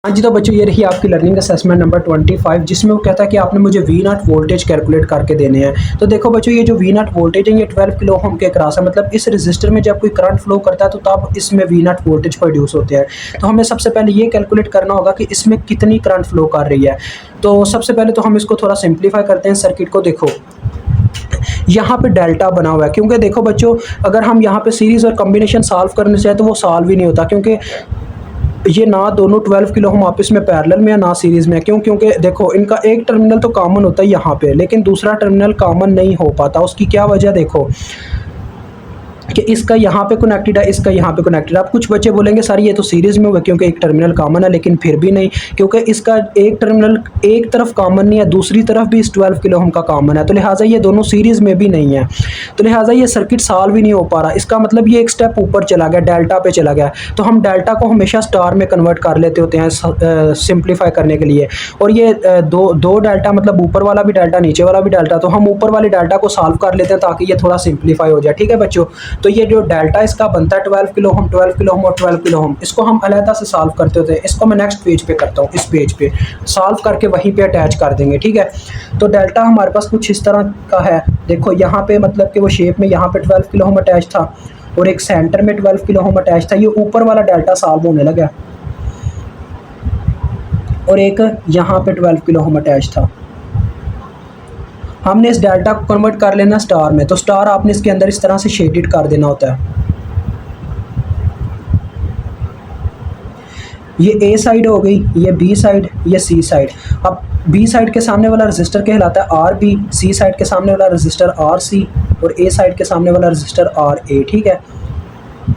हाँ जी, तो बच्चों ये रही आपकी लर्निंग असेसमेंट नंबर 25 जिसमें वो कहता है कि आपने मुझे वी नॉट वोल्टेज कैलकुलेट करके देने हैं। तो देखो बच्चों, ये जो वी नॉट वोल्टेज है ये 12 किलो ओम के क्रॉस है। मतलब इस रजिस्टर में जब कोई करंट फ्लो करता है तो तब इसमें वी नॉट वोल्टेज प्रोड्यूस होते हैं। तो हमें सबसे पहले ये कैलकुलेट करना होगा कि इसमें कितनी करंट फ्लो कर रही है। तो सबसे पहले तो हम इसको थोड़ा सिंप्लीफाई करते हैं सर्किट को। देखो यहाँ पे डेल्टा बना हुआ है, क्योंकि देखो बच्चों, अगर हम यहाँ पे सीरीज और कॉम्बिनेशन सॉल्व करने चाहें तो वो सॉल्व ही नहीं होता, क्योंकि ये ना दोनों 12 किलो हम आपस में पैरेलल में है ना सीरीज़ में है। क्यों? क्योंकि देखो इनका एक टर्मिनल तो कॉमन होता है यहाँ पे, लेकिन दूसरा टर्मिनल कॉमन नहीं हो पाता। उसकी क्या वजह देखो कि इसका यहाँ पे कनेक्टेड है, इसका यहाँ पे कनेक्टेड है। अब कुछ बच्चे बोलेंगे सर ये तो सीरीज़ में हुआ क्योंकि एक टर्मिनल कॉमन है, लेकिन फिर भी नहीं, क्योंकि इसका एक टर्मिनल एक तरफ कॉमन नहीं है, दूसरी तरफ भी इस 12 किलो ओम का कॉमन है, तो लिहाजा ये दोनों सीरीज़ में भी नहीं है। तो लिहाजा ये सर्किट सॉल्व ही नहीं हो पा रहा। इसका मतलब ये एक स्टेप ऊपर चला गया, डेल्टा पे चला गया। तो हम डेल्टा को हमेशा स्टार में कन्वर्ट कर लेते होते हैं सिंप्लीफाई करने के लिए। और ये दो डेल्टा, मतलब ऊपर वाला भी डेल्टा नीचे वाला भी डेल्टा, तो हम ऊपर वाले डेल्टा को सॉल्व कर लेते हैं ताकि ये थोड़ा सिंप्लीफाई हो जाए। ठीक है बच्चों, तो ये जो डेल्टा इसका बनता है 12 किलो ओम, 12 किलो ओम और 12 किलो ओम, इसको हम अलहदा से सॉल्व करते होते हैं। इसको मैं नेक्स्ट पेज पे करता हूँ, इस पेज पे सॉल्व करके वहीं पे अटैच कर देंगे। ठीक है, तो डेल्टा हमारे पास कुछ इस तरह का है। देखो यहाँ पे मतलब कि वो शेप में यहाँ पे 12 किलो ओम अटैच था और एक सेंटर में 12 किलो ओम अटैच था। ये ऊपर वाला डेल्टा सॉल्व होने लगा और एक यहाँ पे 12 किलो ओम अटैच था। हमने इस डेल्टा को कन्वर्ट कर लेना स्टार में, तो स्टार आपने इसके अंदर इस तरह से शेडेड कर देना होता है। ये ए साइड हो गई, ये बी साइड, ये सी साइड। अब बी साइड के सामने वाला रजिस्टर कहलाता है आर बी, सी साइड के सामने वाला रजिस्टर आर सी और ए साइड के सामने वाला रजिस्टर आर ए। ठीक है,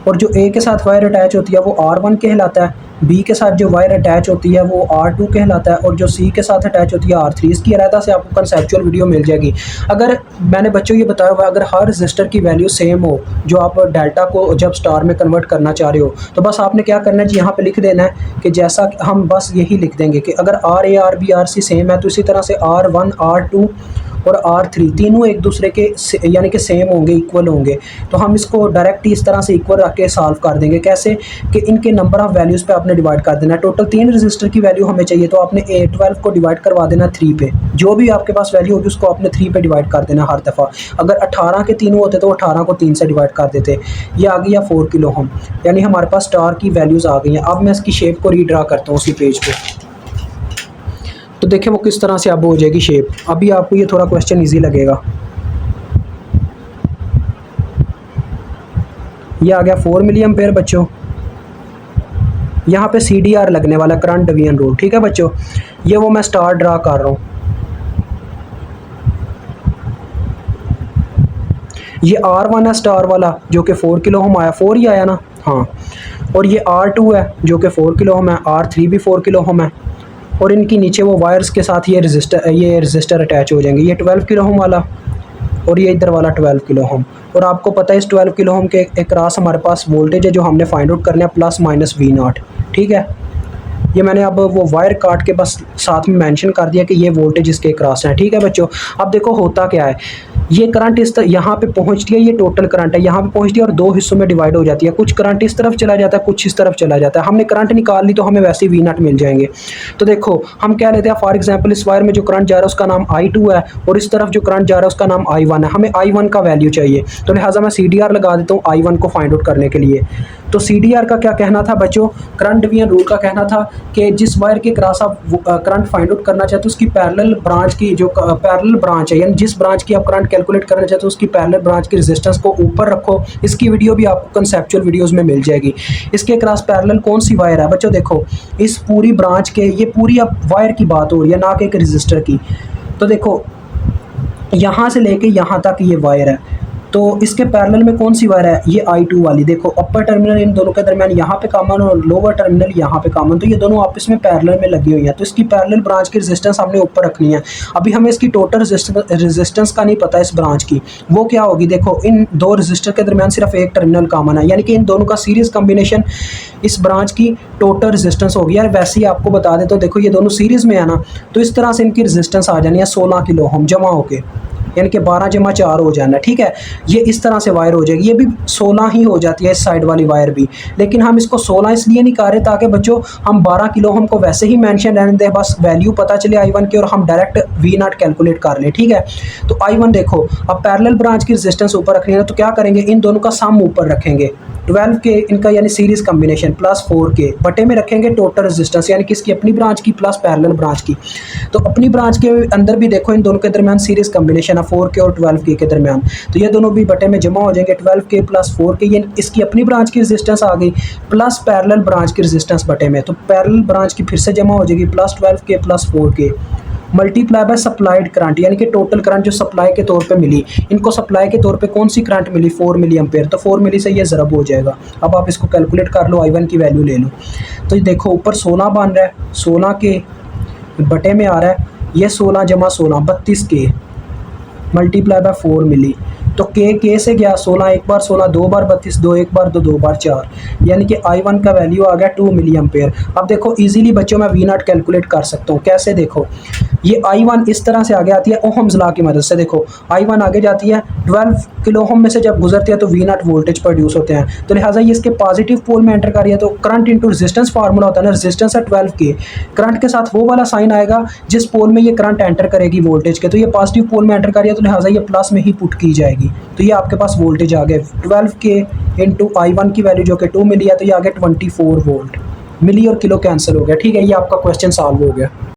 और जो ए के साथ वायर अटैच होती है वो R1 कहलाता है, बी के साथ जो वायर अटैच होती है वो R2 कहलाता है, और जो सी के साथ अटैच होती है R3। इसकी अलहदा से आपको कंसेप्चुअल वीडियो मिल जाएगी। अगर मैंने बच्चों ये बताया हुआ, अगर हर रजिस्टर की वैल्यू सेम हो, जो आप डेल्टा को जब स्टार में कन्वर्ट करना चाह रहे हो, तो बस आपने क्या करना है जी, यहाँ पे लिख देना है कि जैसा हम बस यही लिख देंगे कि अगर RA RB RC सेम है तो इसी तरह से R1 R2 और R3 तीनों एक दूसरे के यानी कि सेम होंगे, इक्वल होंगे। तो हम इसको डायरेक्ट इस तरह से इक्वल रख के सॉल्व कर देंगे। कैसे? कि इनके नंबर ऑफ वैल्यूज़ पे आपने डिवाइड कर देना है। टोटल 3 रजिस्टर की वैल्यू हमें चाहिए, तो आपने 12 को डिवाइड करवा देना 3 पे। जो भी आपके पास वैल्यू होगी उसको आपने 3 पे डिवाइड कर देना हर दफ़ा। अगर 18 के तीनों होते तो 18 को 3 से डिवाइड कर देते। ये आ गया 4 किलो ओम, यानी हमारे पास स्टार की वैल्यूज़ आ गई हैं। अब मैं इसकी शेप को रीड्रा करता हूँ उसी पेज पे, तो देखिए वो किस तरह से अब हो जाएगी शेप। अभी आपको ये थोड़ा क्वेश्चन इजी लगेगा। ये आ गया 4 मिली एम्पेयर बच्चों। यहाँ पे CDR लगने वाला, करंट डिवीजन रूल। ठीक है बच्चों, ये वो मैं स्टार ड्रा कर रहा हूँ। ये R1 है स्टार वाला, जो कि 4 किलो ओम आया, 4 ही आया ना, हाँ। और ये R2 है जो कि 4 किलो ओम है, R3 भी 4 किलो ओम है, और इनकी नीचे वो वायर्स के साथ ये रजिस्टर अटैच हो जाएंगे। ये 12 किलो ओम वाला और ये इधर वाला 12 किलो ओम। और आपको पता है इस 12 किलो ओम के अक्रॉस हमारे पास वोल्टेज है जो हमने फाइंड आउट करना है, प्लस माइनस V नॉट। ठीक है, ये मैंने अब वो वायर काट के बस साथ में मेंशन कर दिया कि ये वोल्टेज इसके क्रॉस है। ठीक है बच्चों, अब देखो होता क्या है, ये करंट इस तरह यहाँ पे पहुँचती है, ये टोटल करंट है, यहाँ पे पहुँचती है और 2 हिस्सों में डिवाइड हो जाती है। कुछ करंट इस तरफ चला जाता है, कुछ इस तरफ चला जाता है। हमने करंट निकाल ली तो हमें वैसे ही V नॉट मिल जाएंगे। तो देखो हम क्या लेते हैं, फॉर एग्जाम्पल इस वायर में जो करंट जा रहा है उसका नाम I2 है और इस तरफ जो करंट जा रहा है उसका नाम I1 है। हमें I1 का वैल्यू चाहिए, तो लिहाजा मैं CDR लगा देता हूँ I1 को फाइंड आउट करने के लिए। तो CDR का क्या कहना था बच्चों, करंट डिवीजन रूल का कहना था कि जिस वायर के क्रॉस आप करंट फाइंड आउट करना चाहते हो उसकी पैरेलल ब्रांच की, जो पैरेलल ब्रांच है, यानी जिस ब्रांच की आप करंट कैलकुलेट करना चाहते हो उसकी पैरेलल ब्रांच की रेजिस्टेंस को ऊपर रखो। इसकी वीडियो भी आपको कंसेप्चुअल वीडियोस में मिल जाएगी। इसके क्रॉस पैरेलल कौन सी वायर है बच्चों, देखो इस पूरी ब्रांच के, ये पूरी अब वायर की बात हो रही है, ना कि एक रजिस्टर की। तो देखो यहाँ से लेके यहाँ तक ये वायर है, तो इसके पैरेलल में कौन सी वायर है, ये I2 वाली। देखो अपर टर्मिनल इन दोनों के दरमियान यहाँ पे कॉमन और लोअर टर्मिनल यहाँ पे कॉमन, तो ये दोनों आपस में पैरेलल में लगी हुई हैं। तो इसकी पैरेलल ब्रांच की रेजिस्टेंस हमने ऊपर रखनी है। अभी हमें इसकी टोटल रेजिस्टेंस का नहीं पता इस ब्रांच की, वो क्या होगी। देखो इन दो रजिस्टर के दरमियान सिर्फ एक टर्मिनल कॉमन है, यानी कि इन दोनों का सीरीज कॉम्बिनेशन इस ब्रांच की टोटल रेजिस्टेंस होगी। यार वैसे ही आपको बता दें तो देखो ये दोनों सीरीज में है ना, तो इस तरह से इनकी रेजिस्टेंस आ जानी है 16 किलो ओम जमा होके। यानी कि 12 जमा 4 हो जाना, ठीक है। ये इस तरह से वायर हो जाएगी, ये भी 16 ही हो जाती है इस साइड वाली वायर भी, लेकिन हम इसको 16 इसलिए नहीं कर रहे ताकि बच्चों हम 12 किलो हमको वैसे ही मेंशन रहने दें, बस वैल्यू पता चले I1 की और हम डायरेक्ट V0 कैलकुलेट कर लें, ठीक है। तो I1 देखो, अब पैरेलल ब्रांच की रेजिस्टेंस ऊपर रखनी है तो क्या करेंगे, इन दोनों का सम ऊपर रखेंगे 12 के इनका यानी सीरीज कॉम्बिनेशन प्लस 4 के बटे में रखेंगे टोटल रेजिस्टेंस यानी किसकी, अपनी ब्रांच की प्लस पैरेलल ब्रांच की। तो अपनी ब्रांच के अंदर भी देखो इन दोनों के दरमियान सीरीज कॉम्बिनेशन है 4 के और 12 के दरमियान, तो ये दोनों भी बटे में जमा हो जाएंगे 12 के प्लस 4 के, ये इसकी अपनी ब्रांच की रेजिस्टेंस आ गई प्लस पैरेलल ब्रांच की रेजिस्टेंस बटे में, तो पैरेलल ब्रांच की फिर से जमा हो जाएगी प्लस 12 के प्लस 4 के मल्टीप्लाई बाय सप्लाइड करंट यानी कि टोटल करंट जो सप्लाई के तौर पे मिली, इनको सप्लाई के तौर पे कौन सी करंट मिली 4 मिली एम्पेयर, तो 4 मिली से ये ज़रब हो जाएगा। अब आप इसको कैलकुलेट कर लो, I1 की वैल्यू ले लो। तो ये देखो ऊपर 16 बन रहा है, 16 के बटे में आ रहा है ये 16 जमा 16 32 के मल्टीप्लाई बाय 4 मिली, तो के से गया 16 एक बार 16 दो बार 32 दो एक बार दो बार 4, यानी कि I1 का वैल्यू आ गया 2 मिली एम्पेयर। अब देखो इजीली बच्चों मैं V0 कैलकुलेट कर सकता हूँ, कैसे देखो ये I1 इस तरह से आगे आती है ओहम्स लॉ की मदद से, देखो I1 आगे जाती है 12 किलो ओम में से जब गुजरती है तो V0 वोल्टेज प्रोड्यूस होते हैं, तो लिहाजा ये इसके पॉजिटिव पोल में एंटर कर रही है तो करंट इंटू रेजिस्टेंस फार्मूला होता है ना, रेजिस्टेंस है 12 के, करंट के साथ वो वाला साइन आएगा जिस पोल में ये करंट एंटर करेगी वोल्टेज के, तो ये पॉजिटिव पोल में एंटर कर रही है तो लिहाजा ये प्लस में ही पुट की जाएगी, तो ये आपके पास वोल्टेज आ गए 12 के इंटू I1 की वैल्यू जो कि 2 मिली है तो ये आ गया 24 वोल्ट, मिली और किलो कैंसिल हो गया, ठीक है। ये आपका क्वेश्चन सॉल्व हो गया।